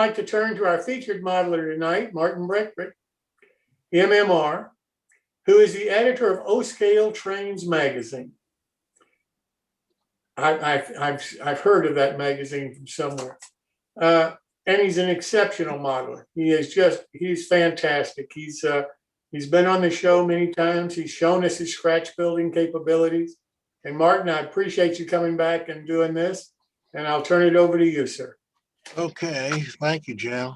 like to turn to our featured modeler tonight, Martin Brechbiel MMR, who is the editor of O-Scale Trains magazine. I've heard of that magazine from somewhere. And he's an exceptional modeler. He's fantastic. He's been on the show many times. He's shown us his scratch building capabilities. And Martin, I appreciate you coming back and doing this. And I'll turn it over to you, sir. Okay, thank you, Jim.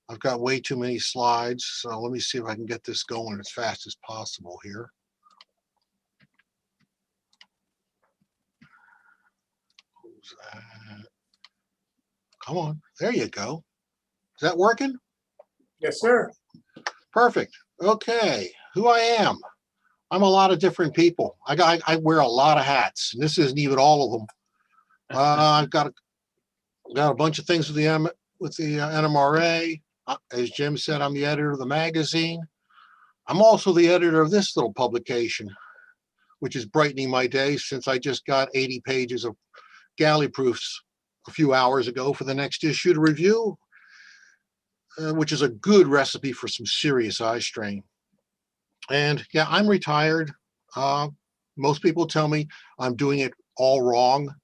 I've got way too many slides, so let me see if I can get this going as fast as possible here. Who's that? Come on, there you go. Is that working? Yes, sir. Perfect. Okay, who I am. I'm a lot of different people. I wear a lot of hats, and this isn't even all of them. I've got a bunch of things with the NMRA. As Jim said, I'm the editor of the magazine. I'm also the editor of this little publication, which is brightening my day since I just got 80 pages of galley proofs a few hours ago for the next issue to review, which is a good recipe for some serious eye strain. And yeah, I'm retired. Most people tell me I'm doing it all wrong.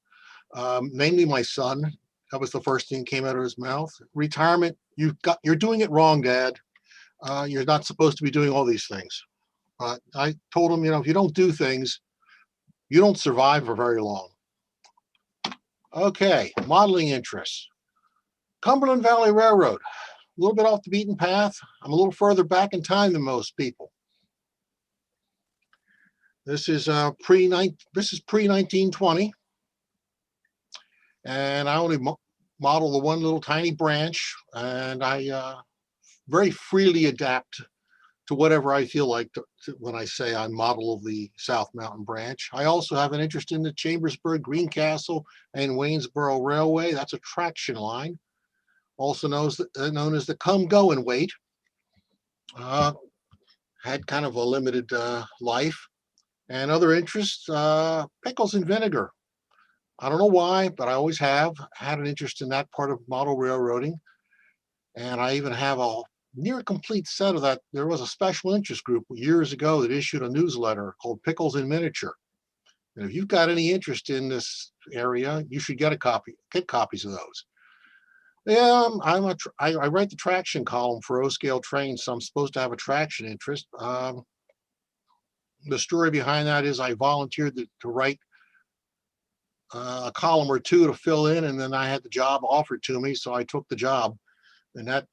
Namely my son. That was the first thing that came out of his mouth. Retirement, you're doing it wrong, Dad. You're not supposed to be doing all these things. I told him, if you don't do things, you don't survive for very long. Okay, modeling interests. Cumberland Valley Railroad, a little bit off the beaten path. I'm a little further back in time than most people. This is pre-1920. And I only model the one little tiny branch, and I very freely adapt to whatever I feel like when I say I model the South Mountain branch. I also have an interest in the Chambersburg, Greencastle, and Waynesboro Railway. That's a traction line, also known as the come, go, and wait. Had kind of a limited life. And other interests, pickles and vinegar. I don't know why, but I always have had an interest in that part of model railroading. And I even have a near complete set of that. There was a special interest group years ago that issued a newsletter called Pickles in Miniature. And if you've got any interest in this area, you should get copies of those. Yeah, I write the traction column for O-Scale Trains, so I'm supposed to have a traction interest. The story behind that is I volunteered to write a column or two to fill in, and then I had the job offered to me, so I took the job, and that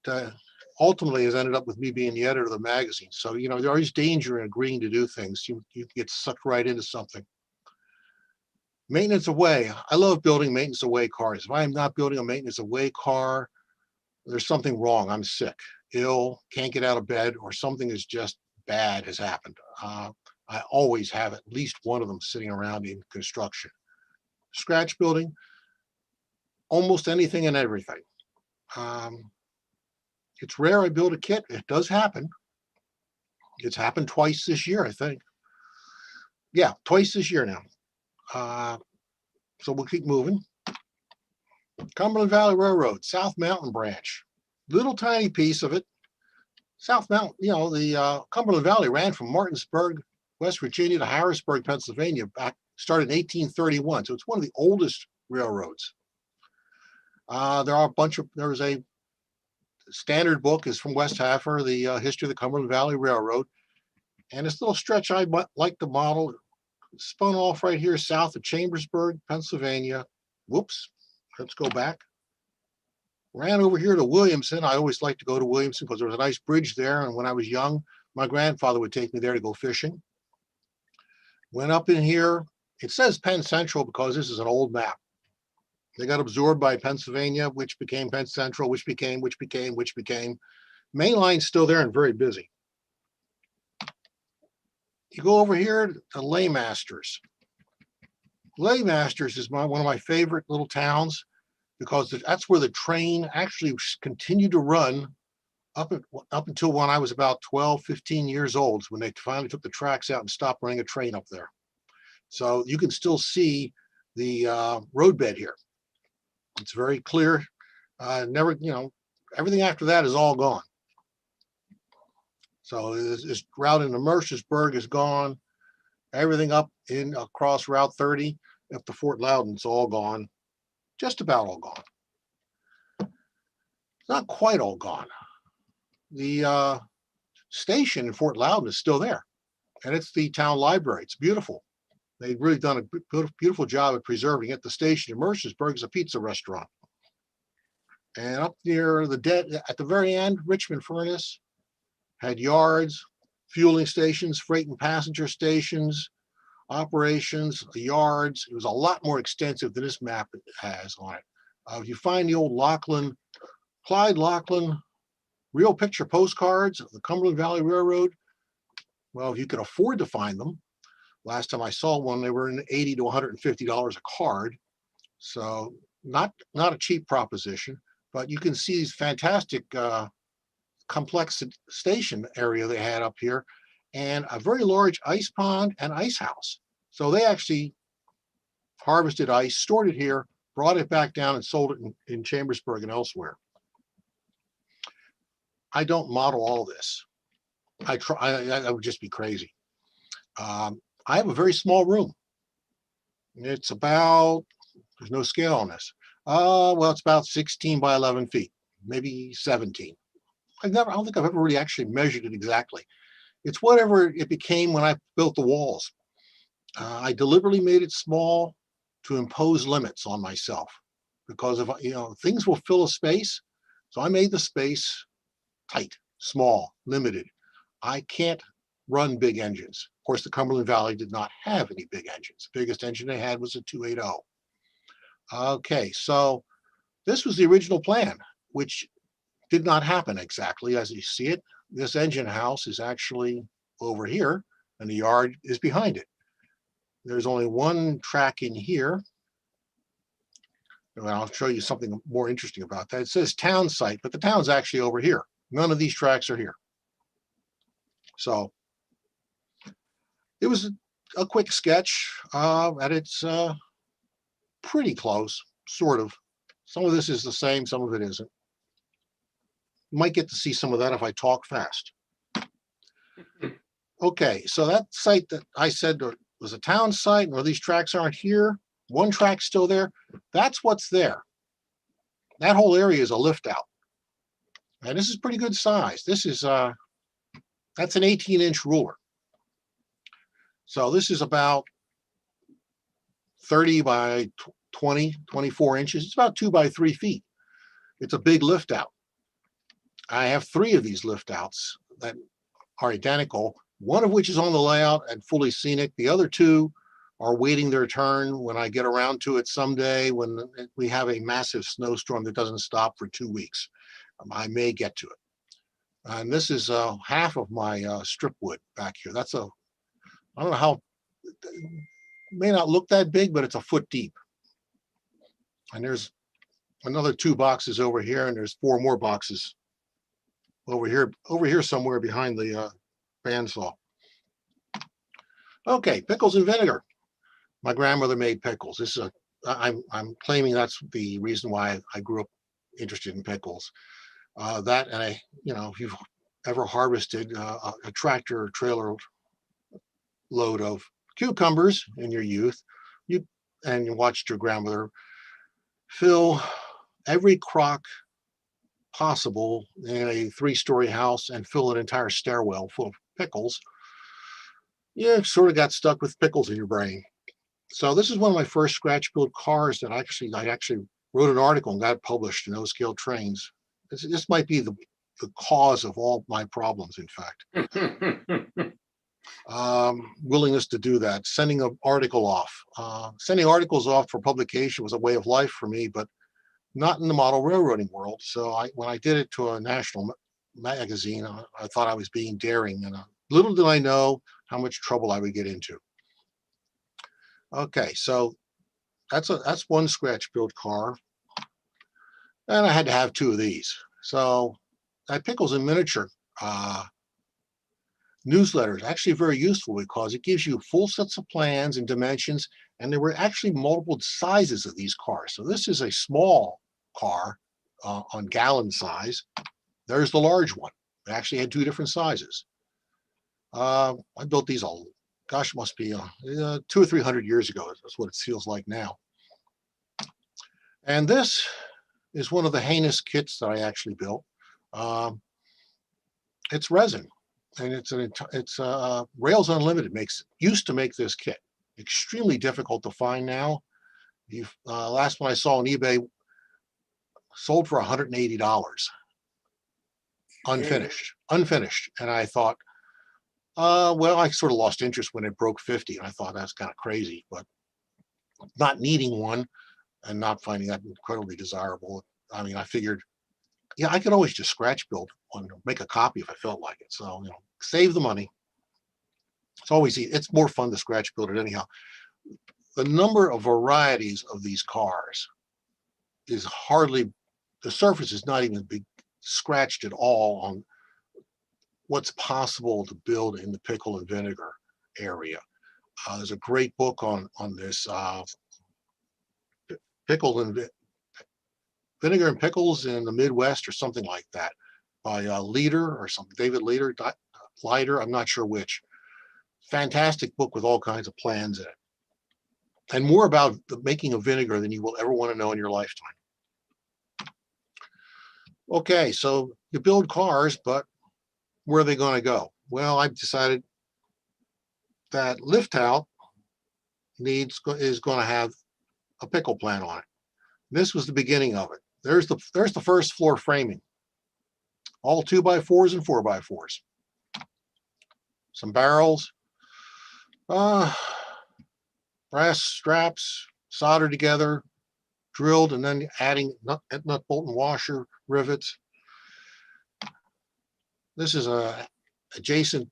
ultimately has ended up with me being the editor of the magazine. So there's always danger in agreeing to do things. You get sucked right into something. Maintenance away. I love building maintenance away cars. If I am not building a maintenance away car, there's something wrong. I'm sick, ill, can't get out of bed, or something is just bad has happened. I always have at least one of them sitting around in construction. Scratch building, almost anything and everything. It's rare I build a kit. It does happen. It's happened twice this year, I think. Yeah, twice this year now. So we'll keep moving. Cumberland Valley Railroad, South Mountain branch. Little tiny piece of it. South Mountain, the Cumberland Valley ran from Martinsburg, West Virginia to Harrisburg, Pennsylvania, started in 1831. So it's one of the oldest railroads. There's a standard book is from West Haffer, the history of the Cumberland Valley Railroad. And this little stretch I like to model spun off right here south of Chambersburg, Pennsylvania. Whoops, let's go back. Ran over here to Williamson. I always liked to go to Williamson because there was a nice bridge there. And when I was young, my grandfather would take me there to go fishing. Went up in here. It says Penn Central because this is an old map. They got absorbed by Pennsylvania, which became Penn Central, which became. Main line's still there and very busy. You go over here to Laymasters. Laymasters is one of my favorite little towns because that's where the train actually continued to run up until when I was about 12, 15 years old, when they finally took the tracks out and stopped running a train up there. So you can still see the roadbed here. It's very clear. Never, everything after that is all gone. So this route into Mercersburg is gone. Everything up in across Route 30 up to Fort Loudon's all gone. Just about all gone. Not quite all gone. The station in Fort Loudon is still there, and it's the town library. It's beautiful. They've really done a beautiful job at preserving it. The station in Mercersburg is a pizza restaurant. And up near at the very end, Richmond Furnace had yards, fueling stations, freight and passenger stations, operations, yards. It was a lot more extensive than this map has on it. If you find the old Clyde Lachlan real picture postcards of the Cumberland Valley Railroad, well, if you could afford to find them, last time I saw one, they were in $80 to $150 a card. So not a cheap proposition, but you can see these fantastic complex station area they had up here, and a very large ice pond and ice house. So they actually harvested ice, stored it here, brought it back down and sold it in Chambersburg and elsewhere. I don't model all this. I would just be crazy. I have a very small room. It's about, there's no scale on this. Well, it's about 16 by 11 feet, maybe 17. I don't think I've ever really actually measured it exactly. It's whatever it became when I built the walls. I deliberately made it small to impose limits on myself, because if things will fill a space. So I made the space tight, small, limited. I can't run big engines. Of course, the Cumberland Valley did not have any big engines. The biggest engine they had was a 280. Okay, so this was the original plan, which did not happen exactly as you see it. This engine house is actually over here, and the yard is behind it. There's only one track in here. And I'll show you something more interesting about that. It says town site, but the town's actually over here. None of these tracks are here. So it was a quick sketch, and it's pretty close, sort of. Some of this is the same, some of it isn't. You might get to see some of that if I talk fast. Okay, so that site that I said was a town site, where these tracks aren't here, one track's still there, that's what's there. That whole area is a lift out. And this is pretty good size. This is, that's an 18-inch ruler. So this is about 30 by 20, 24 inches. It's about 2 by 3 feet. It's a big lift out. I have 3 of these lift outs that are identical, one of which is on the layout and fully scenic. The other 2 are waiting their turn when I get around to it someday, when we have a massive snowstorm that doesn't stop for 2 weeks. I may get to it. And this is half of my strip wood back here. That's I don't know how, it may not look that big, but it's a foot deep. And there's another 2 boxes over here, and there's 4 more boxes over here somewhere behind the bandsaw. Okay, pickles and vinegar. My grandmother made pickles. This is I'm claiming that's the reason why I grew up interested in pickles. That, and if you've ever harvested a tractor or trailer load of cucumbers in your youth, you watched your grandmother fill every crock possible in a 3-story house and fill an entire stairwell full of pickles, you sort of got stuck with pickles in your brain. So this is one of my first scratch build cars that I actually wrote an article and got it published in No Scale Trains. This might be the cause of all my problems, in fact. Willingness to do that, sending an article off. Sending articles off for publication was a way of life for me, but not in the model railroading world. So when I did it to a national magazine, I thought I was being daring, and little did I know how much trouble I would get into. Okay, so that's one scratch build car, and I had to have 2 of these. So that Pickles in Miniature newsletter is actually very useful, because it gives you full sets of plans and dimensions, and there were actually multiple sizes of these cars. So this is a small car, on gallon size. There's the large one. It actually had two different sizes. I built these all, gosh, must be 200 or 300 years ago. That's what it feels like now. And this is one of the heinous kits that I actually built. It's resin, and it's Rails Unlimited used to make this kit. Extremely difficult to find now. Last one I saw on eBay sold for $180, unfinished. And I thought, well, I sort of lost interest when it broke 50, and I thought that's kind of crazy. But not needing one and not finding that incredibly desirable, I mean, I figured, yeah, I could always just scratch build one, make a copy if I felt like it. So, save the money. It's always easy. It's more fun to scratch build it anyhow. The number of varieties of these cars is hardly, the surface is not even scratched at all on what's possible to build in the pickle and vinegar area. There's a great book on this, pickle and vinegar and pickles in the Midwest or something like that, by Leader or something, David Leader, Leiter, I'm not sure which. Fantastic book with all kinds of plans in it, and more about the making of vinegar than you will ever want to know in your lifetime. Okay, so you build cars, but where are they going to go? Well, I've decided that lift out is going to have a pickle plant on it. This was the beginning of it. There's the first floor framing, all 2x4s and 4x4s. Some barrels, brass straps soldered together, drilled, and then adding nut, bolt, and washer rivets. This is a adjacent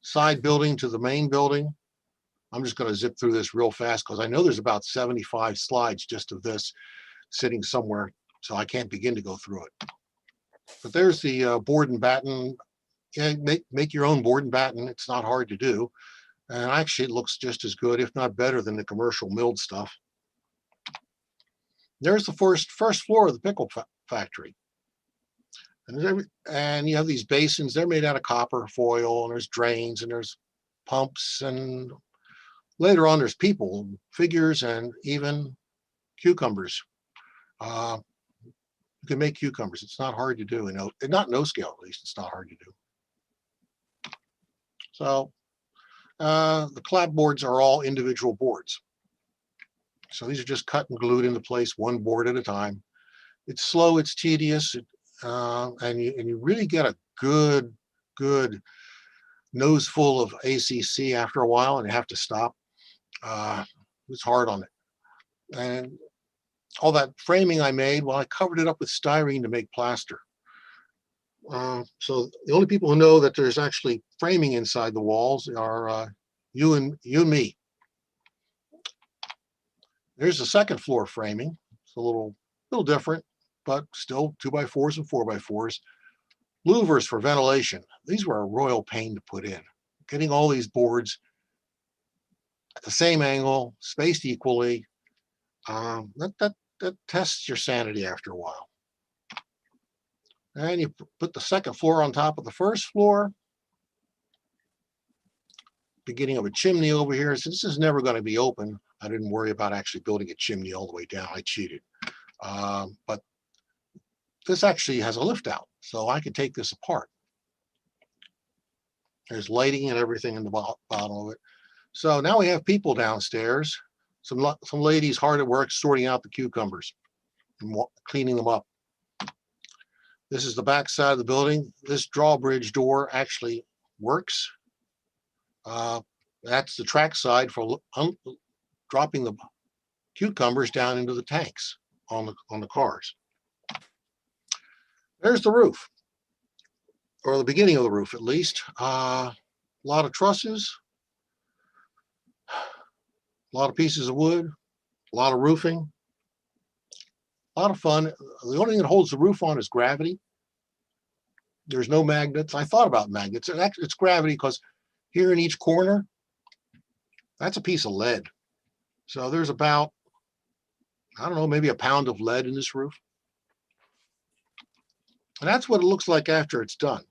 side building to the main building. I'm just going to zip through this real fast because I know there's about 75 slides just of this sitting somewhere, so I can't begin to go through it. But there's the board and batten. Yeah, make your own board and batten. It's not hard to do, and actually it looks just as good, if not better, than the commercial milled stuff. There's the first floor of the pickle factory, and you have these basins. They're made out of copper foil, and there's drains, and there's pumps, and later on there's people, figures, and even cucumbers. You can make cucumbers. It's not hard to do. Not no scale, at least. It's not hard to do. So the clapboards are all individual boards. So these are just cut and glued into place, one board at a time. It's slow, it's tedious, and you really get a good nose full of ACC after a while, and you have to stop. It's hard on it. And all that framing I made, well, I covered it up with styrene to make plaster. So the only people who know that there's actually framing inside the walls are you and me. There's the second floor framing. It's a little different, but still 2x4s and 4x4s. Louvers for ventilation. These were a royal pain to put in. Getting all these boards at the same angle, spaced equally, that tests your sanity after a while. And you put the second floor on top of the first floor. Beginning of a chimney over here. Since this is never going to be open, I didn't worry about actually building a chimney all the way down. I cheated. But this actually has a lift out, so I could take this apart. There's lighting and everything in the bottom of it. So now we have people downstairs. Some ladies hard at work sorting out the cucumbers and cleaning them up. This is the back side of the building. This drawbridge door actually works. That's the track side for dropping the cucumbers down into the tanks on the cars. There's the roof, or the beginning of the roof at least. A lot of trusses, a lot of pieces of wood, a lot of roofing, a lot of fun. The only thing that holds the roof on is gravity. There's no magnets. I thought about magnets. It's gravity because here in each corner, that's a piece of lead. So there's about, I don't know, maybe a pound of lead in this roof. And that's what it looks like after it's done.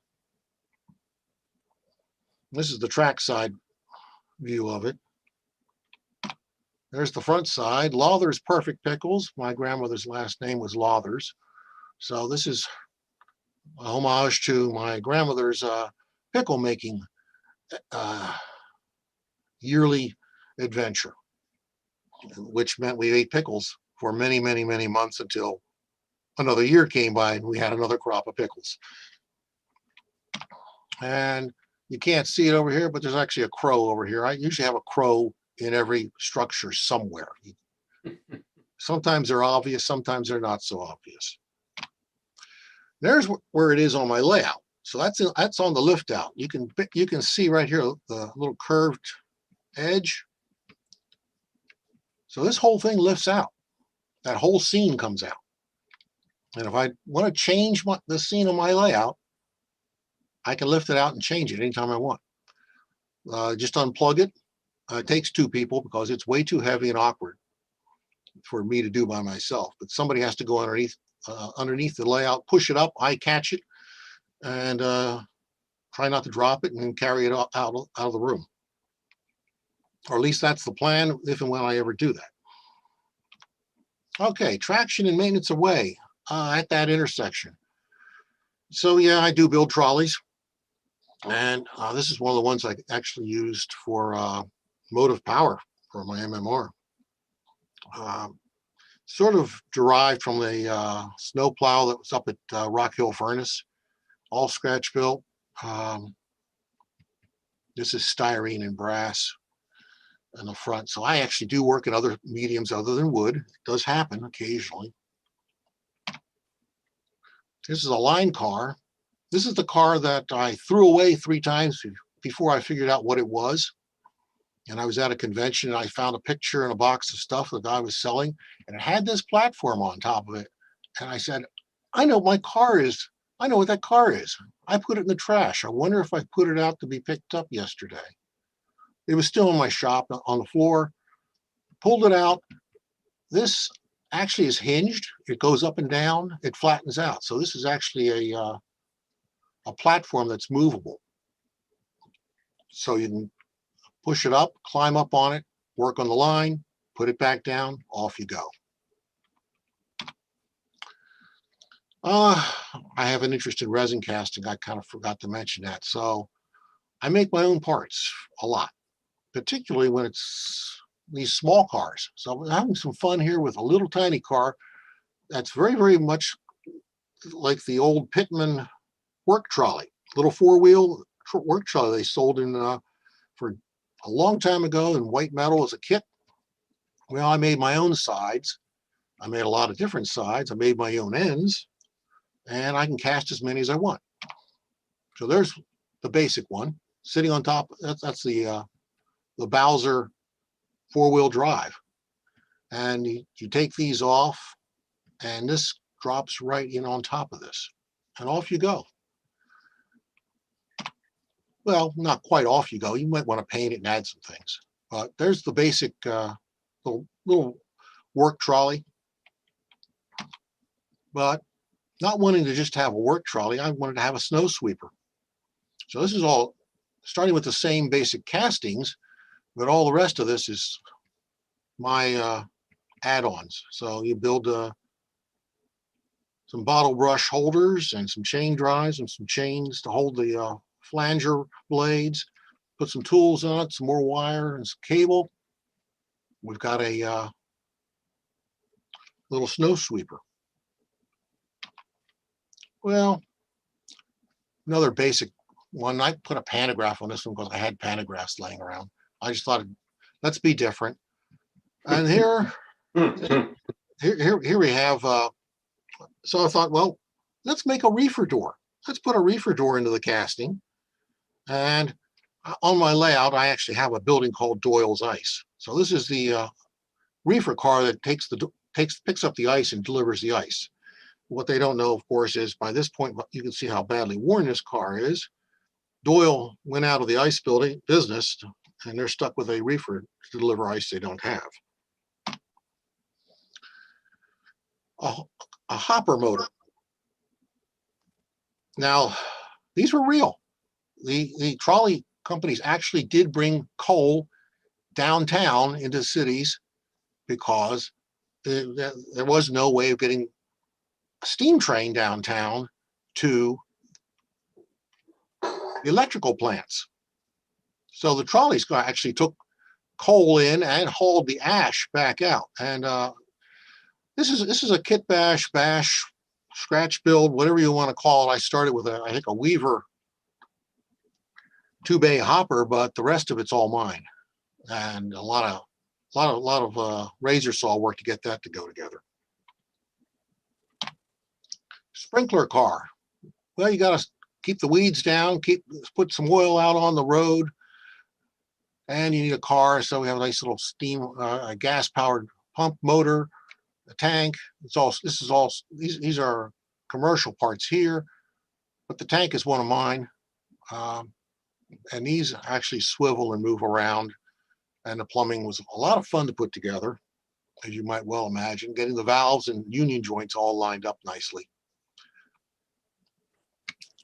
This is the track side view of it. There's the front side. Lawther's Perfect Pickles. My grandmother's last name was Lawthers. So this is a homage to my grandmother's pickle making yearly adventure, which meant we ate pickles for many, many, many months until another year came by and we had another crop of pickles. And you can't see it over here, but there's actually a crow over here. I usually have a crow in every structure somewhere. Sometimes they're obvious, sometimes they're not so obvious. There's where it is on my layout. So that's on the lift out. You can see right here the little curved edge. So this whole thing lifts out. That whole scene comes out. And if I want to change the scene of my layout, I can lift it out and change it anytime I want. Just unplug it. It takes two people because it's way too heavy and awkward for me to do by myself. But somebody has to go underneath the layout, push it up, I catch it, and try not to drop it and then carry it out of the room. Or at least that's the plan if and when I ever do that. Okay, traction and maintenance away at that intersection. So yeah, I do build trolleys. And this is one of the ones I actually used for motive power for my MMR. Sort of derived from the snow plow that was up at Rock Hill Furnace, all scratch built. This is styrene and brass in the front. So I actually do work in other mediums other than wood. It does happen occasionally. This is a line car. This is the car that I threw away 3 times before I figured out what it was. And I was at a convention and I found a picture in a box of stuff the guy was selling, and it had this platform on top of it. And I said, I know what that car is. I put it in the trash. I wonder if I put it out to be picked up yesterday. It was still in my shop on the floor. Pulled it out. This actually is hinged. It goes up and down. It flattens out. So this is actually a platform that's movable. So you can push it up, climb up on it, work on the line, put it back down, off you go. I have an interest in resin casting. I kind of forgot to mention that. So I make my own parts a lot, particularly when it's these small cars. So I'm having some fun here with a little tiny car that's very, very much like the old Pittman work trolley, little 4-wheel work trolley they sold in for a long time ago in white metal as a kit. Well, I made my own sides. I made a lot of different sides. I made my own ends, and I can cast as many as I want. So there's the basic one sitting on top. That's the Bowser 4-wheel drive. And you take these off, and this drops right in on top of this, and off you go. Well, not quite off you go. You might want to paint it and add some things. But there's the basic little work trolley. But not wanting to just have a work trolley, I wanted to have a snow sweeper. So this is all starting with the same basic castings, but all the rest of this is my add-ons. So you build some bottle brush holders and some chain drives and some chains to hold the flanger blades, put some tools on it, some more wire and some cable. We've got a little snow sweeper. Well, another basic one. I put a pantograph on this one because I had pantographs laying around. I just thought, let's be different. And here we have, so I thought, well, let's make a reefer door. Let's put a reefer door into the casting. And on my layout, I actually have a building called Doyle's Ice. So this is the reefer car that picks up the ice and delivers the ice. What they don't know, of course, is by this point, you can see how badly worn this car is. Doyle went out of the ice building business, and they're stuck with a reefer to deliver ice they don't have. A hopper motor. Now, these were real. The trolley companies actually did bring coal downtown into cities because there was no way of getting a steam train downtown to the electrical plants. So the trolleys actually took coal in and hauled the ash back out. And this is a kit bash, scratch build, whatever you want to call it. I started with I think a Weaver 2-bay hopper, but the rest of it's all mine, and a lot of razor saw work to get that to go together. Sprinkler car. Well, you got to keep the weeds down, put some oil out on the road, and you need a car. So we have a nice little steam, gas-powered pump motor, a tank. These are commercial parts here, but the tank is one of mine. And these actually swivel and move around. And the plumbing was a lot of fun to put together, as you might well imagine, getting the valves and union joints all lined up nicely.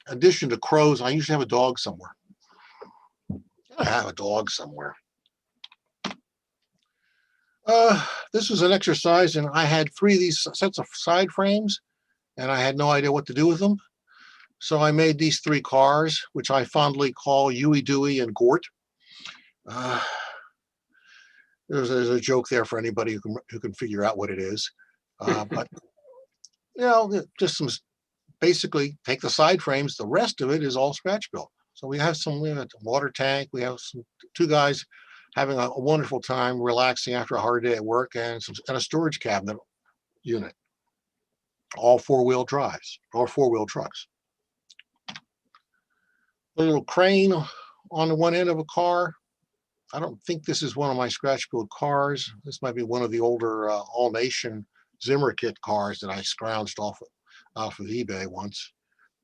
In addition to crows, I usually have a dog somewhere. This was an exercise, and I had 3 of these sets of side frames, and I had no idea what to do with them. So I made these 3 cars, which I fondly call Huey, Dewey, and Gort. There's a joke there for anybody who can figure out what it is. But just some, basically take the side frames. The rest of it is all scratch built. So we have a water tank. We have 2 guys having a wonderful time relaxing after a hard day at work, and a storage cabinet unit. All 4-wheel drives, or 4-wheel trucks. A little crane on the one end of a car. I don't think this is one of my scratch build cars. This might be one of the older All Nation Zimmer kit cars that I scrounged off of eBay once.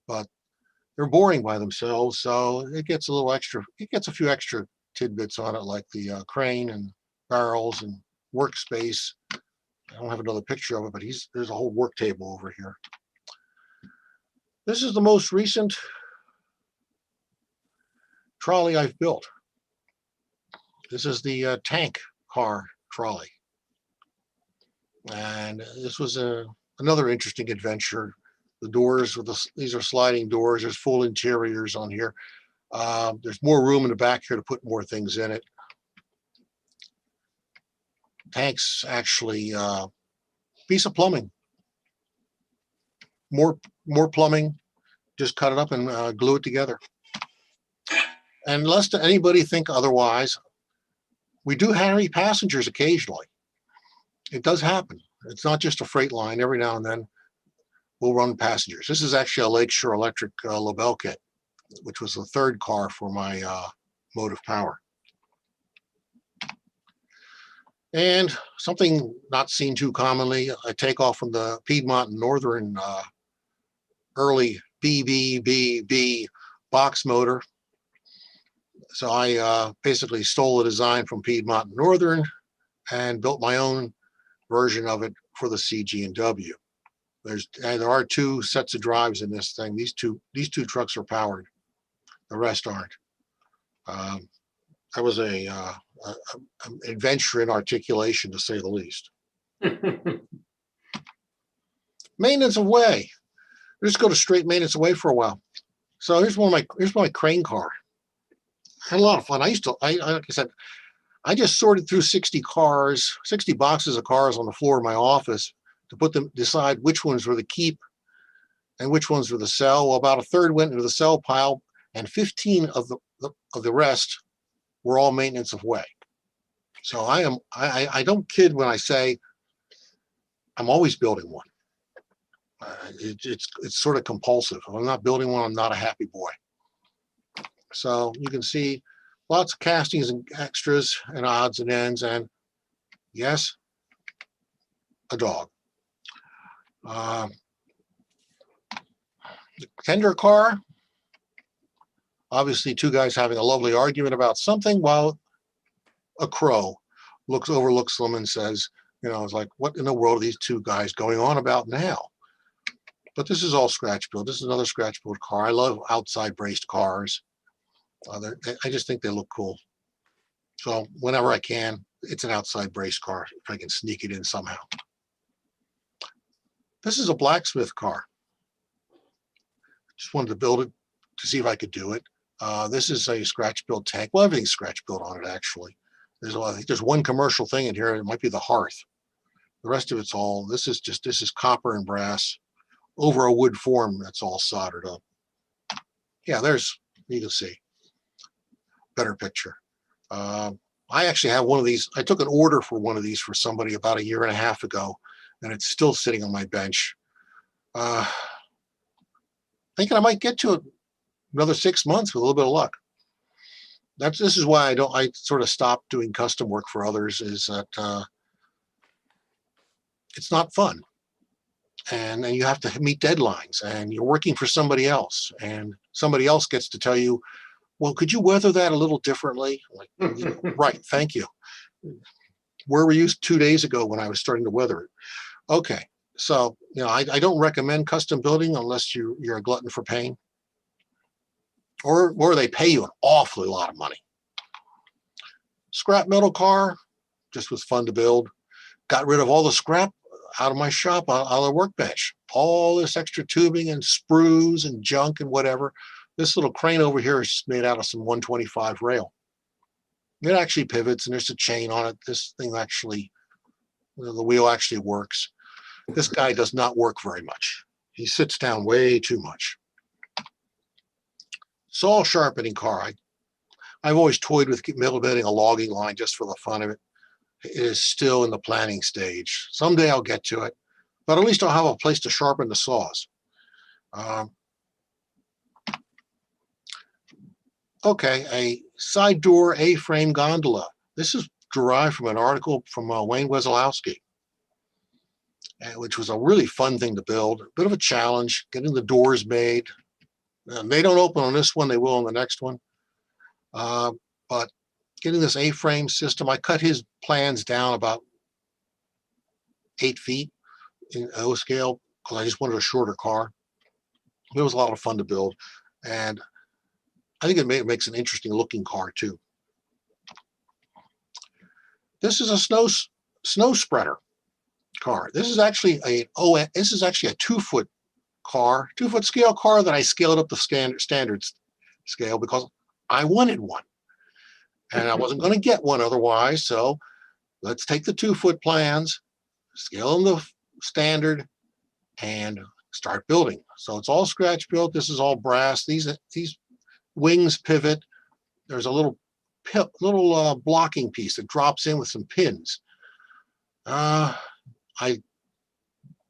But they're boring by themselves, so it gets a little extra. It gets a few extra tidbits on it, like the crane and barrels and workspace. I don't have another picture of it, but there's a whole work table over here. This is the most recent trolley I've built. This is the tank car trolley. And this was another interesting adventure. The doors, these are sliding doors. There's full interiors on here. There's more room in the back here to put more things in it. Tank's actually piece of plumbing. More plumbing. Just cut it up and glue it together. And lest anybody think otherwise, we do harry passengers occasionally. It does happen. It's not just a freight line. Every now and then we'll run passengers. This is actually a Lakeshore Electric Lobel kit, which was the 3rd car for my motive power. And something not seen too commonly, a takeoff from the Piedmont and Northern early BBBB box motor. So I basically stole the design from Piedmont and Northern and built my own version of it for the CG&W. There are 2 sets of drives in this thing. These two trucks are powered. The rest aren't. That was an adventure in articulation, to say the least. Maintenance of way. Let's go to straight maintenance away for a while. So here's my crane car. I had a lot of fun. Like I said, I just sorted through 60 boxes of cars on the floor of my office to decide which ones were the keep and which ones were the sell. Well, about a third went into the sell pile, and 15 of the rest were all maintenance of way. So I don't kid when I say I'm always building one. It's sort of compulsive. If I'm not building one, I'm not a happy boy. So you can see lots of castings and extras and odds and ends, and yes, a dog. The tender car, obviously 2 guys having a lovely argument about something while a crow overlooks them and says, it's like, what in the world are these 2 guys going on about now? But this is all scratch built. This is another scratch built car. I love outside braced cars. I just think they look cool. So whenever I can, it's an outside braced car if I can sneak it in somehow. This is a blacksmith car. Just wanted to build it to see if I could do it. This is a scratch built tank. Well, everything's scratch built on it actually. I think there's one commercial thing in here. It might be the hearth. The rest of it's all. This is copper and brass over a wood form that's all soldered up. Yeah, you can see better picture. I actually have one of these. I took an order for one of these for somebody about 1.5 years ago, and it's still sitting on my bench. Thinking I might get to it another 6 months with a little bit of luck. This is why I sort of stopped doing custom work for others, is that it's not fun. And you have to meet deadlines, and you're working for somebody else, and somebody else gets to tell you, well, could you weather that a little differently? Like, right, thank you. Where were you 2 days ago when I was starting to weather it? Okay, so I don't recommend custom building unless you're a glutton for pain, or they pay you an awfully lot of money. Scrap metal car just was fun to build. Got rid of all the scrap out of my shop, out of the workbench. All this extra tubing and sprues and junk and whatever. This little crane over here is just made out of some 125 rail. It actually pivots and there's a chain on it. This thing actually, the wheel actually works. This guy does not work very much. He sits down way too much. Saw sharpening car. I've always toyed with building a logging line just for the fun of it. It is still in the planning stage. Someday I'll get to it, but at least I'll have a place to sharpen the saws. Okay, a side door A-frame gondola. This is derived from an article from Wayne Wesolowski, which was a really fun thing to build. A bit of a challenge, getting the doors made. They don't open on this one, they will on the next one. But getting this A-frame system, I cut his plans down about 8 feet in O scale because I just wanted a shorter car. It was a lot of fun to build, and I think it makes an interesting looking car too. This is a snow spreader car. This is actually a 2-foot car, 2-foot scale car that I scaled up the standard scale because I wanted one. And I wasn't going to get one otherwise. So let's take the 2-foot plans, scale them to standard, and start building. So it's all scratch built. This is all brass. These wings pivot. There's a little blocking piece that drops in with some pins. I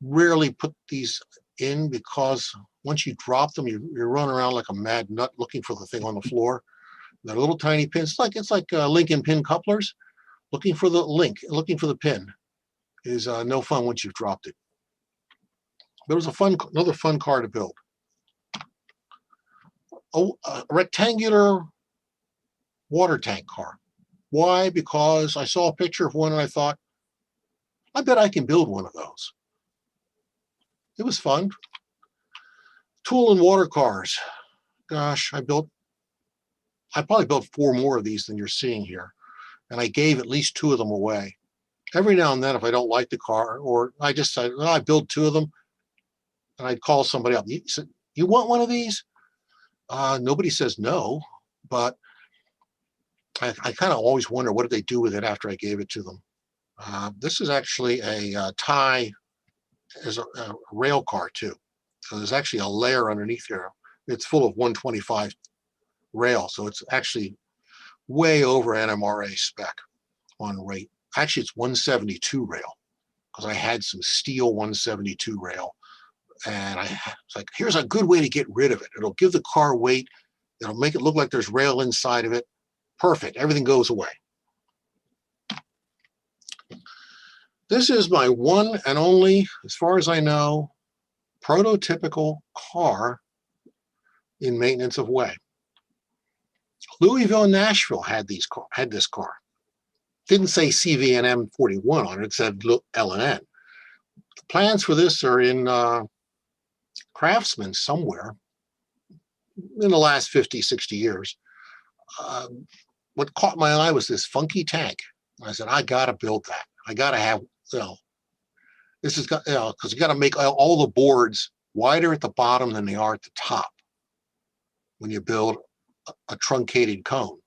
rarely put these in because once you drop them, you run around like a mad nut looking for the thing on the floor. They're little tiny pins. It's like Lincoln pin couplers. Looking for the pin is no fun once you've dropped it. But it was another fun car to build. A rectangular water tank car. Why? Because I saw a picture of one and I thought, I bet I can build one of those. It was fun. Tool and water cars. Gosh, I probably built 4 more of these than you're seeing here. And I gave at least 2 of them away. Every now and then, if I don't like the car, or I just said, I build 2 of them, and I'd call somebody up. He said, you want one of these? Nobody says no, but I kind of always wonder, what did they do with it after I gave it to them? This is actually a tie as a rail car too. So there's actually a layer underneath here. It's full of 125 rail. So it's actually way over NMRA spec on rate. Actually, it's 172 rail because I had some steel 172 rail. And it's like, here's a good way to get rid of it. It'll give the car weight. It'll make it look like there's rail inside of it. Perfect. Everything goes away. This is my one and only, as far as I know, prototypical car in maintenance of way. Louisville and Nashville had this car. Didn't say CVNM 41 on it. It said L&N. The plans for this are in craftsman somewhere in the last 50, 60 years. What caught my eye was this funky tank. I said, I got to build that. I got to have, this is, because you got to make all the boards wider at the bottom than they are at the top when you build a truncated cone.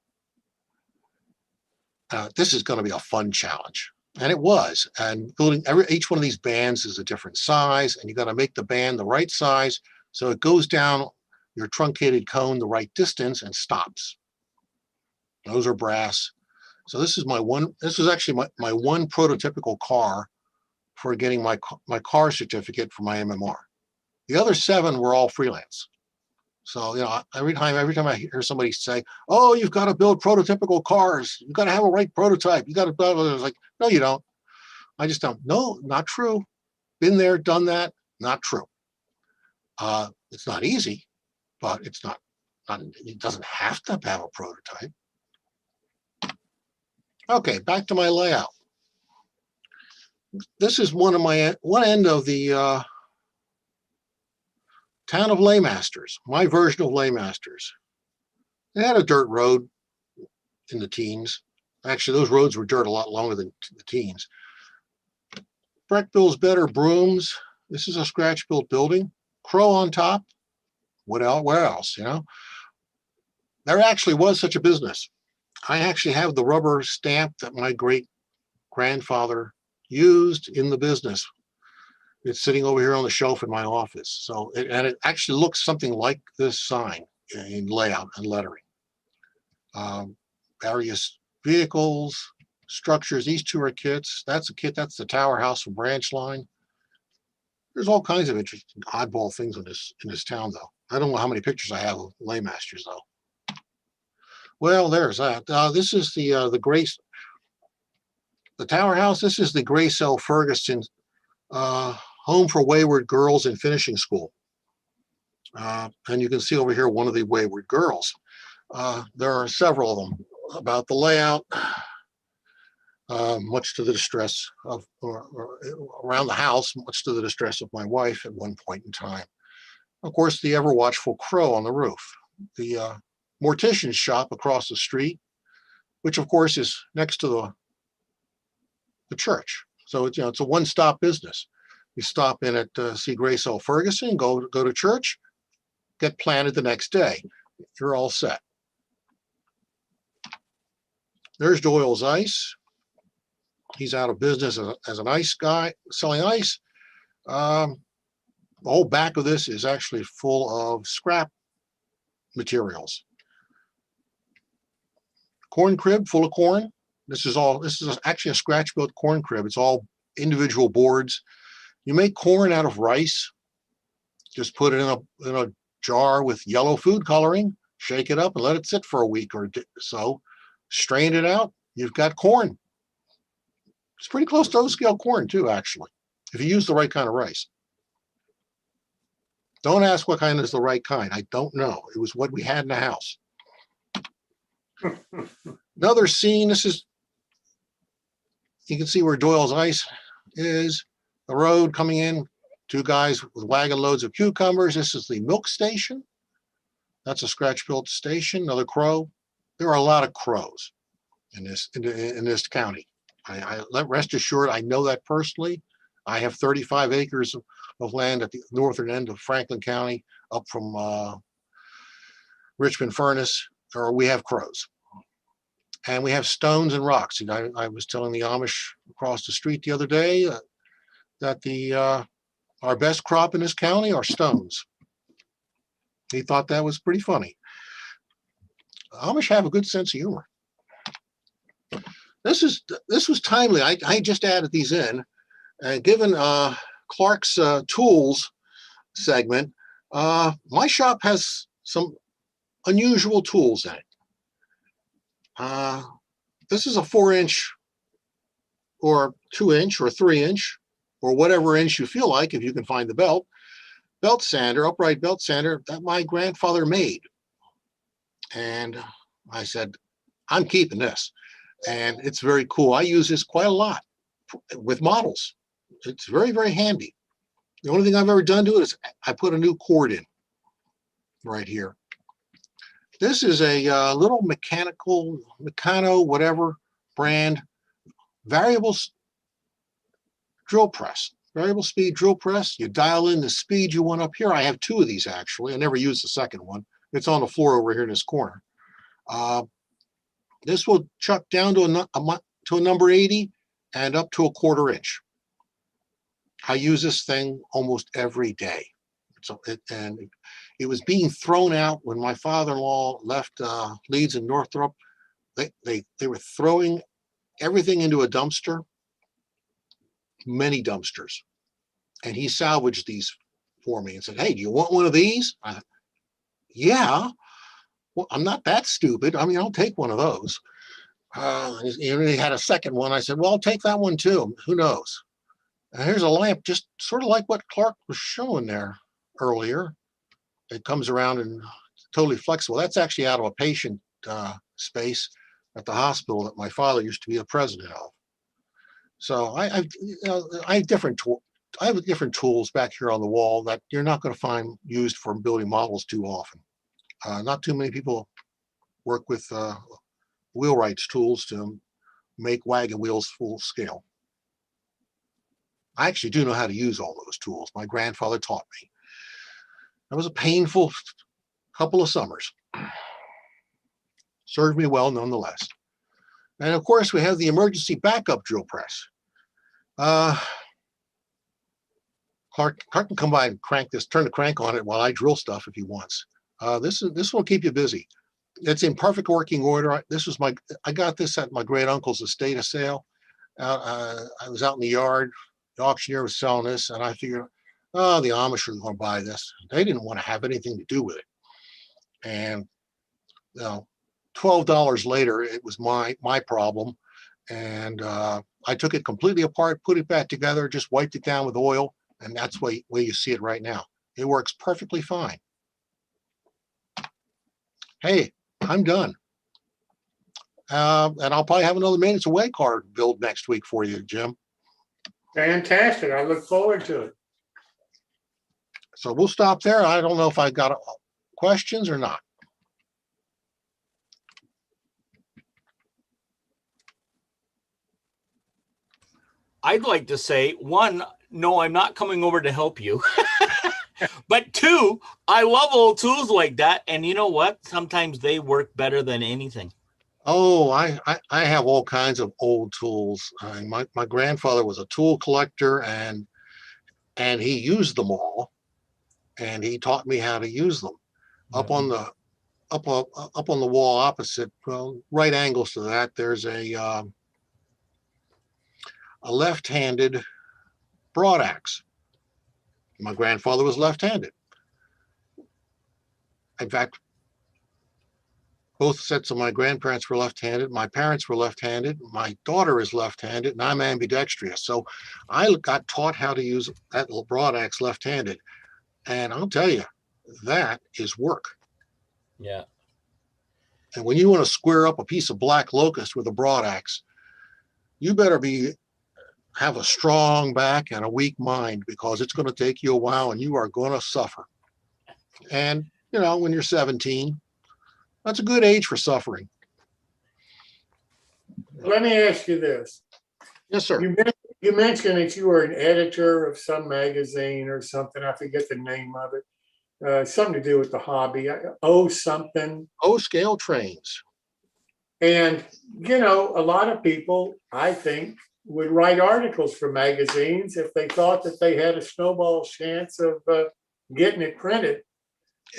This is going to be a fun challenge. And it was. And building each one of these bands is a different size, and you got to make the band the right size so it goes down your truncated cone the right distance and stops. Those are brass. So this is this is actually my one prototypical car for getting my car certificate for my MMR. The other 7 were all freelance. So, every time I hear somebody say, oh, you've got to build prototypical cars, you've got to have a right prototype, you got to build, I was like, no, you don't. I just don't. No, not true. Been there, done that, not true. It's not easy, but it doesn't have to have a prototype. Okay, back to my layout. This is one end of the town of Laymasters, my version of Laymasters. They had a dirt road in the teens. Actually, those roads were dirt a lot longer than the teens. Brechbiel's Better Brooms. This is a scratch-built building. Crow on top. What else? Where else? There actually was such a business. I actually have the rubber stamp that my great-grandfather used in the business. It's sitting over here on the shelf in my office. So, and it actually looks something like this sign in layout and lettering. Various vehicles, structures. These 2 are kits. That's a kit. That's the tower house from Branch Line. There's all kinds of interesting oddball things in this town, though. I don't know how many pictures I have of Laymasters, though. Well, there's that. This is the tower house. This is the Grace L. Ferguson Home for Wayward Girls in Finishing School. And you can see over here one of the wayward girls. There are several of them. About the layout, much to the distress of, or around the house, much to the distress of my wife at one point in time. Of course, the ever watchful crow on the roof. The mortician's shop across the street, which of course is next to the church. So it's a one-stop business. You stop in at see Grace L. Ferguson, go to church, get planted the next day. You're all set. There's Doyle's Ice. He's out of business as an ice guy, selling ice. The whole back of this is actually full of scrap materials. Corn crib full of corn. This is actually a scratch-built corn crib. It's all individual boards. You make corn out of rice. Just put it in a jar with yellow food coloring, shake it up and let it sit for a week or so. Strain it out, you've got corn. It's pretty close to O-scale corn too, actually, if you use the right kind of rice. Don't ask what kind is the right kind. I don't know. It was what we had in the house. Another scene, you can see where Doyle's Ice is, the road coming in, 2 guys with wagon loads of cucumbers. This is the milk station. That's a scratch-built station, another crow. There are a lot of crows in this county. Rest assured, I know that personally. I have 35 acres of land at the northern end of Franklin County, up from Richmond Furnace, or we have crows. And we have stones and rocks. And I was telling the Amish across the street the other day that our best crop in this county are stones. He thought that was pretty funny. Amish have a good sense of humor. This was timely. I just added these in, and given Clark's tools segment, my shop has some unusual tools in it. This is a 4-inch or 2-inch or 3-inch or whatever inch you feel like, if you can find the belt sander, upright belt sander that my grandfather made. And I said, I'm keeping this. And it's very cool. I use this quite a lot with models. It's very, very handy. The only thing I've ever done to it is I put a new cord in right here. This is a little Meccano, whatever brand, variable drill press, variable speed drill press. You dial in the speed you want up here. I have two of these actually. I never used the second one. It's on the floor over here in this corner. This will chuck down to a number 80 and up to a 1/4 inch. I use this thing almost every day. So it was being thrown out when my father-in-law left Leeds and Northrop. They were throwing everything into a dumpster, many dumpsters, and he salvaged these for me and said, "Hey, do you want one of these?" Yeah. Well, I'm not that stupid. I mean, I'll take one of those. He had a second one. I said, well, I'll take that one too. Who knows? And here's a lamp, just sort of like what Clark was showing there earlier. It comes around and totally flexible. That's actually out of a patient space at the hospital that my father used to be the president of. So I have different tools back here on the wall that you're not going to find used for building models too often. Not too many people work with wheelwright's tools to make wagon wheels full scale. I actually do know how to use all those tools. My grandfather taught me. That was a painful couple of summers. Served me well nonetheless. And of course, we have the emergency backup drill press. Clark can come by and crank this, turn the crank on it while I drill stuff if he wants. This will keep you busy. It's in perfect working order. I got this at my great uncle's estate of sale. I was out in the yard. The auctioneer was selling this, and I figured, oh, the Amish are going to buy this. They didn't want to have anything to do with it. And $12 later, it was my problem. And I took it completely apart, put it back together, just wiped it down with oil, and that's where you see it right now. It works perfectly fine. Hey, I'm done. And I'll probably have another Minutes Away card build next week for you, Jim. Fantastic. I look forward to it. So we'll stop there. I don't know if I got questions or not. I'd like to say, one, no, I'm not coming over to help you. But two, I love old tools like that. And you know what? Sometimes they work better than anything. Oh, I have all kinds of old tools. My grandfather was a tool collector, and he used them all, and he taught me how to use them. Up on the wall opposite, well, right angles to that, there's a left-handed broadaxe. My grandfather was left-handed. In fact, both sets of my grandparents were left-handed. My parents were left-handed. My daughter is left-handed, and I'm ambidextrous. So I got taught how to use that little broadaxe left-handed. And I'll tell you, that is work. Yeah. And when you want to square up a piece of black locust with a broadaxe, you better have a strong back and a weak mind, because it's going to take you a while and you are going to suffer. And, when you're 17, that's a good age for suffering. Let me ask you this. Yes, sir. You mentioned that you were an editor of some magazine or something. I forget the name of it. Something to do with the hobby. Something. Scale trains. And, a lot of people, I think, would write articles for magazines if they thought that they had a snowball chance of getting it printed.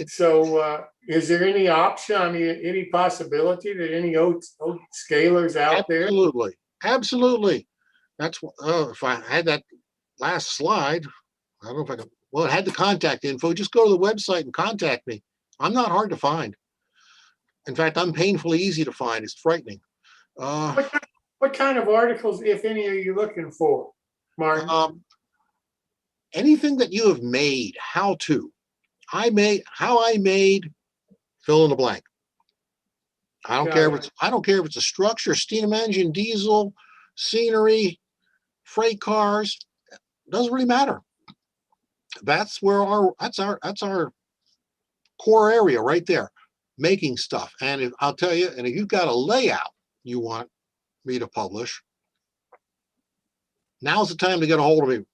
So is there any option, any possibility that any old scalers out there? Absolutely. That's if I had that last slide, I don't know if I could. Well, it had the contact info. Just go to the website and contact me. I'm not hard to find. In fact, I'm painfully easy to find. It's frightening. What kind of articles, if any, are you looking for, Martin? Anything that you have made, how I made, fill in the blank. I don't care if it's a structure, steam engine, diesel, scenery, freight cars. Doesn't really matter. that's our core area right there, making stuff. And I'll tell you, and if you've got a layout you want me to publish, now's the time to get a hold of me.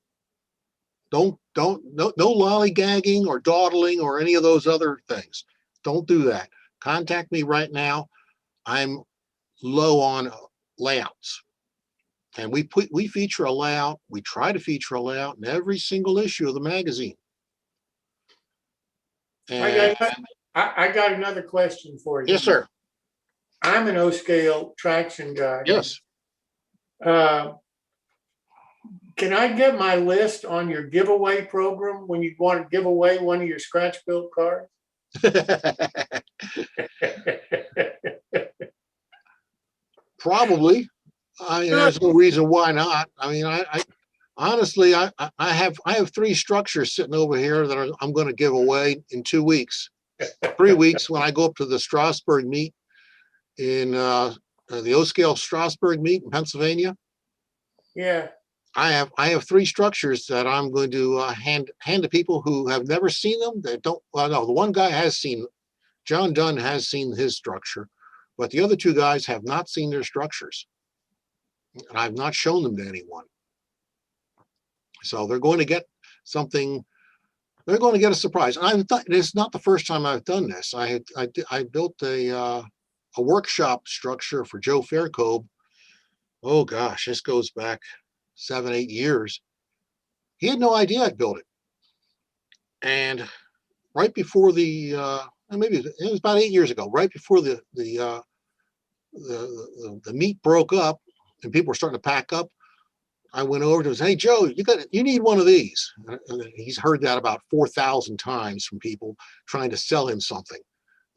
No lollygagging or dawdling or any of those other things. Don't do that. Contact me right now. I'm low on layouts. And we feature a layout. We try to feature a layout in every single issue of the magazine. And I got another question for you. yes, sir. I'm an O-scale traction guy. Yes. Can I get my list on your giveaway program when you want to give away one of your scratch-built cars? Probably. I mean, there's no reason why not. I mean, I honestly, I have 3 structures sitting over here that I'm going to give away in 2 weeks, 3 weeks when I go up to the Strasburg meet in the O-scale Strasburg meet in Pennsylvania. Yeah. I have 3 structures that I'm going to hand to people who have never seen them. That don't. Well, no, the one guy has seen. John Dunn has seen his structure, but the other 2 guys have not seen their structures, and I've not shown them to anyone. So they're going to get something. They're going to get a surprise. It's not the first time I've done this. I built a workshop structure for Joe Faircobe. Oh gosh, this goes back 7, 8 years. He had no idea I'd built it. And right before maybe it was about 8 years ago, right before the meet broke up and people were starting to pack up, I went over to him and said, "Hey Joe, you need one of these." And he's heard that about 4,000 times from people trying to sell him something.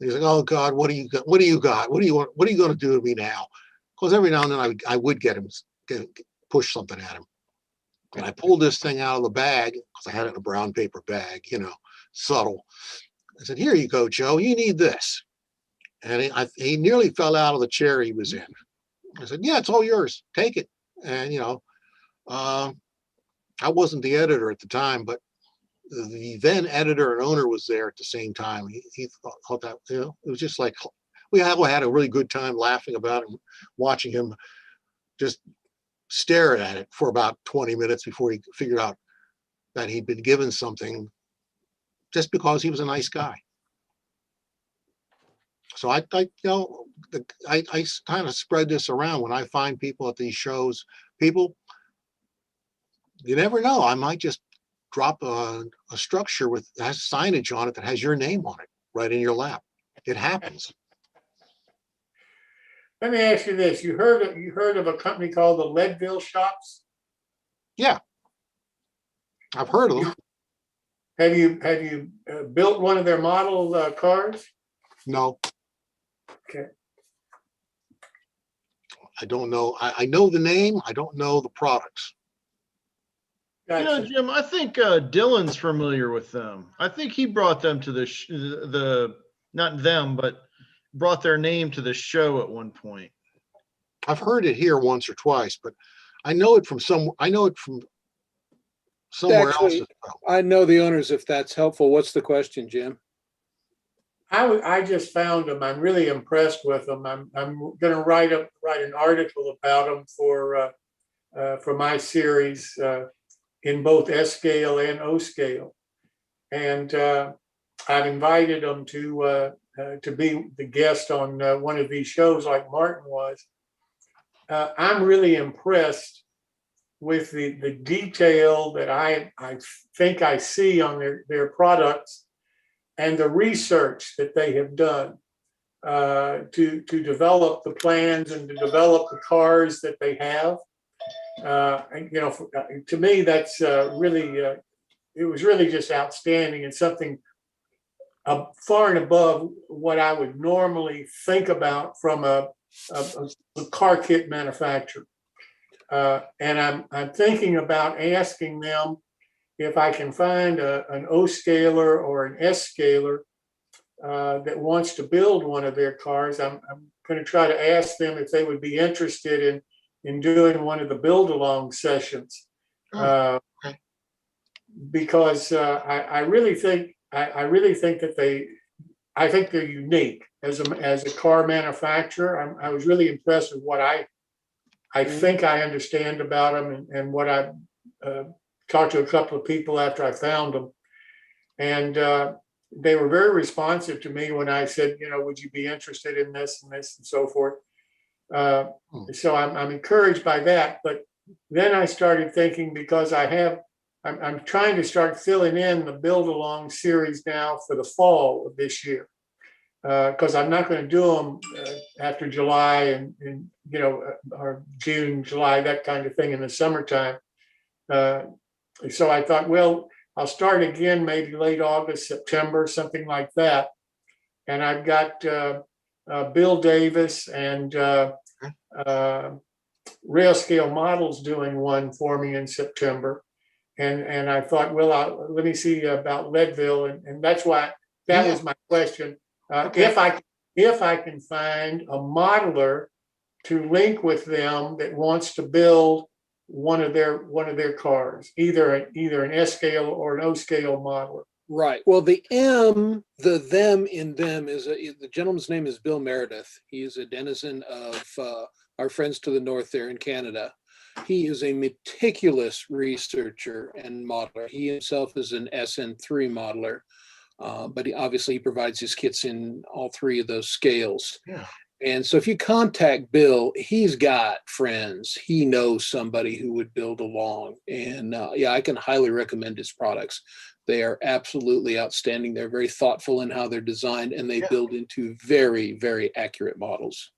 And he's like, "Oh God, what do you got? What do you got? What do you want? What are you going to do to me now?" Because every now and then I would get him, push something at him. And I pulled this thing out of the bag because I had it in a brown paper bag, subtle. I said, "Here you go, Joe. You need this." And he nearly fell out of the chair he was in. I said, "Yeah, it's all yours. Take it." And I wasn't the editor at the time, but the then editor and owner was there at the same time. He thought that it was just like we had a really good time laughing about it, watching him just stare at it for about 20 minutes before he figured out that he'd been given something just because he was a nice guy. So I kind of spread this around when I find people at these shows. People, you never know. I might just drop a structure that has signage on it that has your name on it right in your lap. It happens. Let me ask you this: you heard of a company called the Leadville Shops? Yeah, I've heard of them. Have you built one of their model cars? No. Okay. I don't know. I know the name. I don't know the products. Gotcha. Jim, I think Dylan's familiar with them. I think he brought them to the not them, but brought their name to the show at one point. I've heard it here once or twice, but I know it from somewhere Actually, else. I know the owners, if that's helpful. What's the question, Jim? I just found them. I'm really impressed with them. I'm going to write an article about them for my series in both S scale and O scale, and I've invited them to be the guest on one of these shows like Martin was. I'm really impressed with the detail that I think I see on their products and the research that they have done to develop the plans and to develop the cars that they have. To me, that's really, it was really just outstanding and something far and above what I would normally think about from a car kit manufacturer. And I'm thinking about asking them if I can find an O scaler or an S scaler that wants to build one of their cars. I'm going to try to ask them if they would be interested in doing one of the build along sessions. Okay. because I really think that I think they're unique as a car manufacturer. I was really impressed with what I think I understand about them, and what I talked to a couple of people after I found them, and they were very responsive to me when I said, would you be interested in this and this and so forth. So I'm encouraged by that. But then I started thinking, because I'm trying to start filling in the Build Along series now for the fall of this year, because I'm not going to do them after July and or June, July, that kind of thing in the summertime. So I thought, well, I'll start again maybe late August, September, something like that. And I've got Bill Davis and Rail Scale Models doing one for me in September. And I thought, well, let me see about Leadville. And that's why that was my question. If I can find a modeler to link with them that wants to build one of their cars, either an S scale or an O scale modeler. Right. Well, the them in them is the gentleman's name is Bill Meredith. He is a denizen of our friends to the north there in Canada. He is a meticulous researcher and modeler. He himself is an SN3 modeler, but he provides his kits in all three of those scales. Yeah. And so if you contact Bill, he's got friends. He knows somebody who would build along. And I can highly recommend his products. They are absolutely outstanding. They're very thoughtful in how they're designed, and they build into very, very accurate models.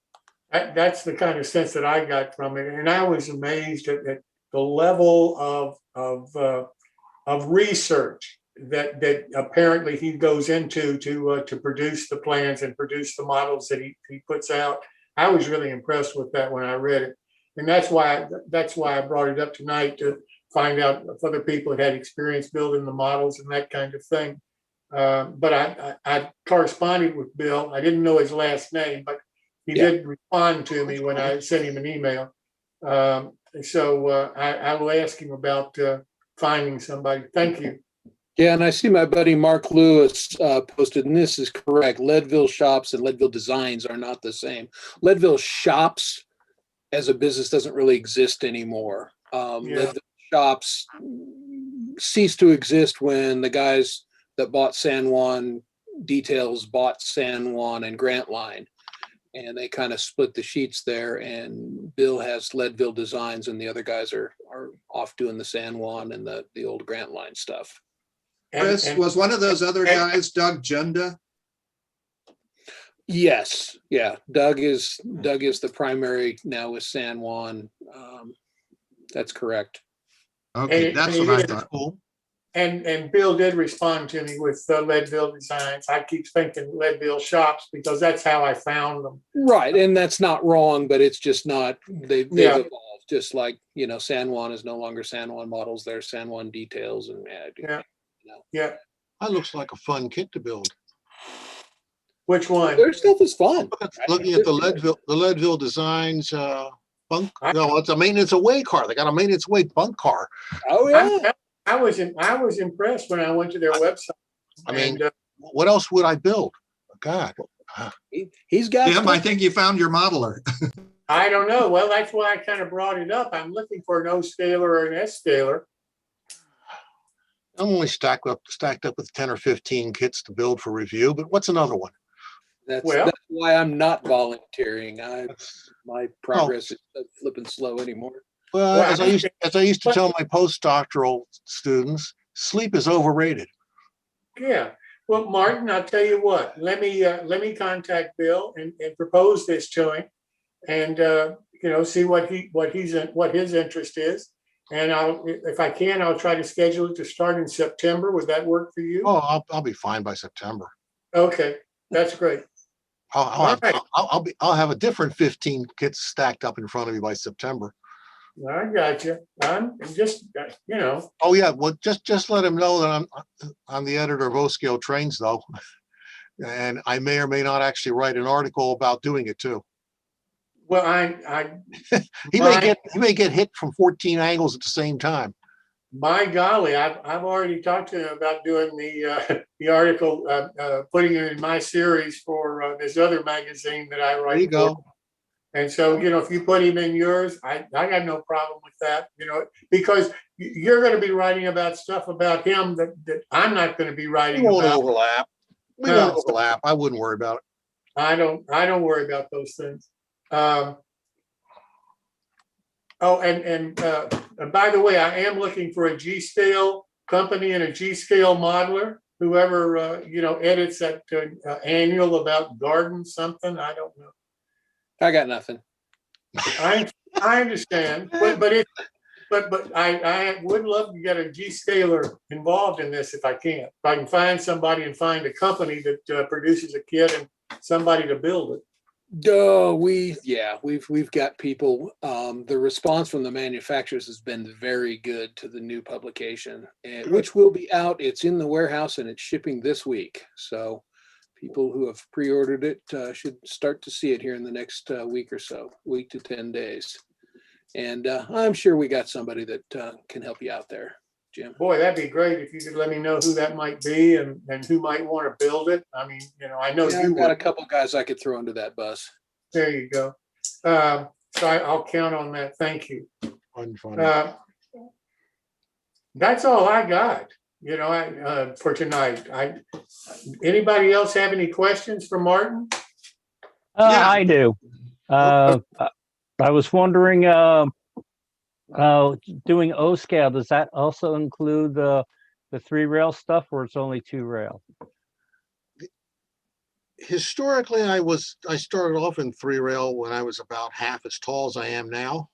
That's the kind of sense that I got from it. And I was amazed at the level of research that apparently he goes into to produce the plans and produce the models that he puts out. I was really impressed with that when I read it. And that's why I brought it up tonight, to find out if other people had experience building the models and that kind of thing. But I corresponded with Bill. I didn't know his last name, but he did respond to me when I sent him an email. So I will ask him about finding somebody. Thank you. Yeah, and I see my buddy Mark Lewis posted, and this is correct. Leadville Shops and Leadville Designs are not the same. Leadville Shops as a business doesn't really exist anymore. Leadville Shops ceased to exist when the guys that bought San Juan Details bought San Juan and Grant Line. And they kind of split the sheets there, and Bill has Leadville Designs, and the other guys are off doing the San Juan and the old Grant Line stuff. Chris, was one of those other guys Doug Junda? Yes, yeah. Doug is the primary now with San Juan. That's correct. Okay, that's what I thought. Cool. And Bill did respond to me with Leadville Designs. I keep thinking Leadville Shops because that's how I found them. Right, and that's not wrong, but it's just not. They've evolved. Just like San Juan is no longer San Juan Models. They're San Juan Details, and Yeah. That looks like a fun kit to build. Which one? Their stuff is fun. Looking at the Leadville Designs bunk. No, it's a maintenance away car. They got a maintenance away bunk car. Oh yeah. I was impressed when I went to their website. I mean, what else would I build? God. He's got. Jim, I think you found your modeler. I don't know. Well, that's why I kind of brought it up. I'm looking for an O scaler or an S scaler. I'm only stacked up with 10 or 15 kits to build for review, but what's another one? That's why I'm not volunteering. My progress is flipping slow anymore. Well, as I used to tell my postdoctoral students, sleep is overrated. Yeah. Well, Martin, I'll tell you what. Let me contact Bill and propose this to him, and see what his interest is. And if I can, I'll try to schedule it to start in September. Would that work for you? Oh, I'll be fine by September. Okay, that's great. I'll have a different 15 kits stacked up in front of me by September. I got you. I'm just, Oh yeah, well, just let him know that I'm the editor of O Scale Trains, though, and I may or may not actually write an article about doing it too. Well, He may get hit from 14 angles at the same time. My golly, I've already talked to him about doing the article, putting it in my series for this other magazine that I write. There you go. For. And so, if you put him in yours, I got no problem with that, because you're going to be writing about stuff about him that I'm not going to be We writing won't about. overlap. We No. won't overlap. I wouldn't worry about it. I don't worry about those things. And by the way, I am looking for a G-scale company and a G-scale modeler. Whoever edits that annual about garden something, I don't know. I got nothing. I understand, but I would love to get a G-scaler involved in this if I can. If I can find somebody and find a company that produces a kit and somebody to build it. We've got people. The response from the manufacturers has been very good to the new publication, which will be out. It's in the warehouse and it's shipping this week. So people who have pre-ordered it should start to see it here in the next week or so, week to 10 days. And I'm sure we got somebody that can help you out there, Jim. Boy, that'd be great if you could let me know who that might be and who might want to build it. I mean, I know Yeah, you I've got a would. couple guys I could throw into that bus. There you go. So I'll count on that. Thank you. Fun. That's all I got, for tonight. Anybody else have any questions for Martin? Yeah. I do. I was wondering, doing O scale, does that also include the 3-rail stuff, or it's only 2-rail? Historically, I started off in 3-rail when I was about half as tall as I am now.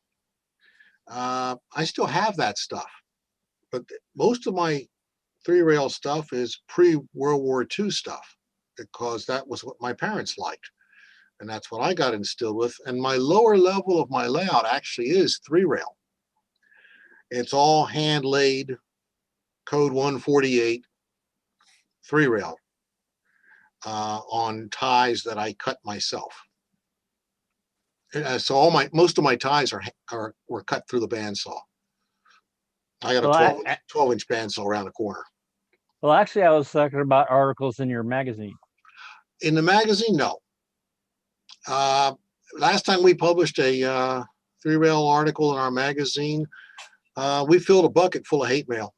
I still have that stuff, but most of my 3-rail stuff is pre-World War II stuff, because that was what my parents liked. And that's what I got instilled with. And my lower level of my layout actually is 3-rail. It's all hand laid, code 148, 3-rail. On ties that I cut myself. So most of my ties were cut through the bandsaw. I got a 12-inch bandsaw around the corner. Well, actually, I was talking about articles in your magazine. In the magazine, no. Last time we published a 3-rail article in our magazine, we filled a bucket full of hate mail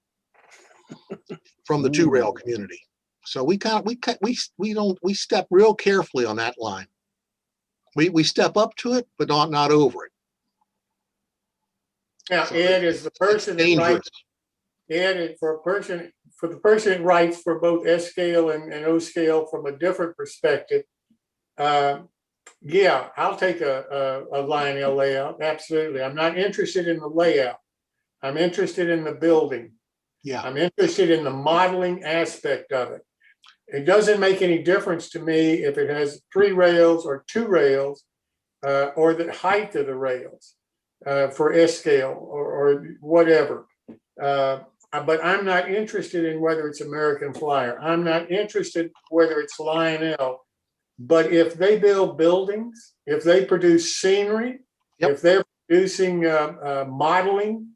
from the 2-rail community. So we step real carefully on that line. We step up to it, but not over it. Now, So Ed is the person that writes. Ed, for the person that writes for both S scale and O scale from a different perspective. Yeah, I'll take a Lionel layout. Absolutely. I'm not interested in the layout. I'm interested in the building. Yeah. I'm interested in the modeling aspect of it. It doesn't make any difference to me if it has 3 rails or 2 rails, or the height of the rails for S scale or whatever. But I'm not interested in whether it's American Flyer. I'm not interested whether it's Lionel. But if they build buildings, if they produce scenery, if they're producing modeling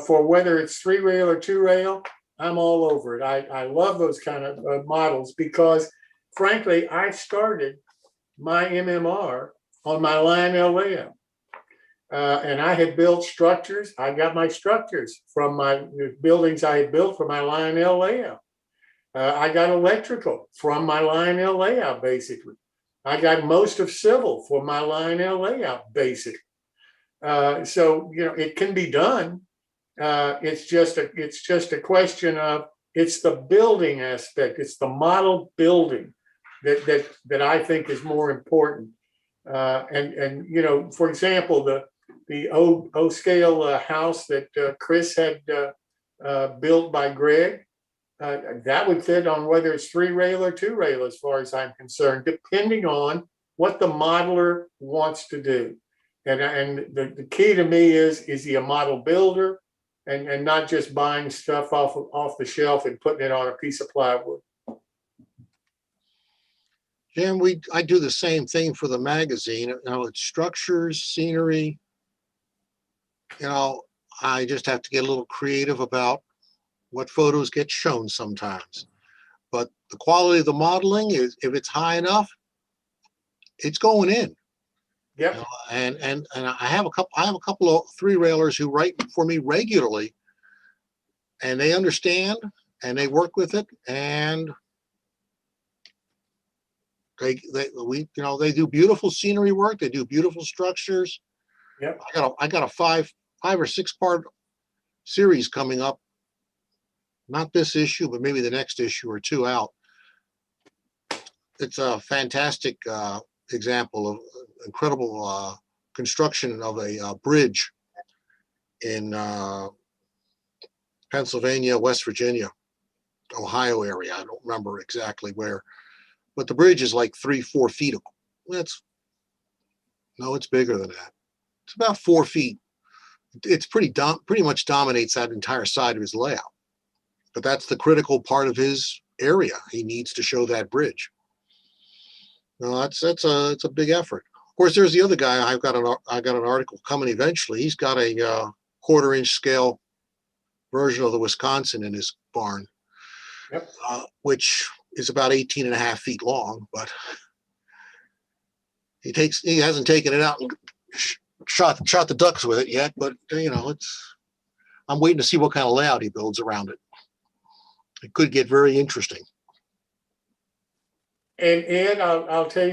for whether it's 3-rail or 2-rail, I'm all over it. I love those kind of models because, frankly, I started my MMR on my Lionel layout. And I had built structures. I got my structures from my buildings I had built for my Lionel layout. I got electrical from my Lionel layout, basically. I got most of civil for my Lionel layout, basically. So, it can be done. It's just a question of, it's the building aspect. It's the model building that I think is more important. And for example, the O scale house that Chris had built by Greg, that would fit on whether it's 3-rail or 2-rail, as far as I'm concerned, depending on what the modeler wants to do. And the key to me is he a model builder and not just buying stuff off the shelf and putting it on a piece of plywood. Jim, I do the same thing for the magazine. It's structures, scenery. I just have to get a little creative about what photos get shown sometimes. But the quality of the modeling is, if it's high enough, it's going in. Yep. You know, and I have a couple of three railers who write for me regularly, and they understand and they work with it, and they do beautiful scenery work. They do beautiful structures. Yep. I got a five or six part series coming up. Not this issue, but maybe the next issue or two out. It's a fantastic example of incredible construction of a bridge in Pennsylvania, West Virginia, Ohio area. I don't remember exactly where, but the bridge is like 3-4 feet. It's bigger than that. It's about 4 feet. It's pretty much dominates that entire side of his layout. But that's the critical part of his area. He needs to show that bridge. No, it's a big effort. Of course, there's the other guy. I got an article coming eventually. He's got a 1/4 inch scale version of the Wisconsin in his barn, Yep. which is about 18.5 feet long. But he hasn't taken it out and shot the ducks with it yet. But I'm waiting to see what kind of layout he builds around it. It could get very interesting. And Ed, I'll tell you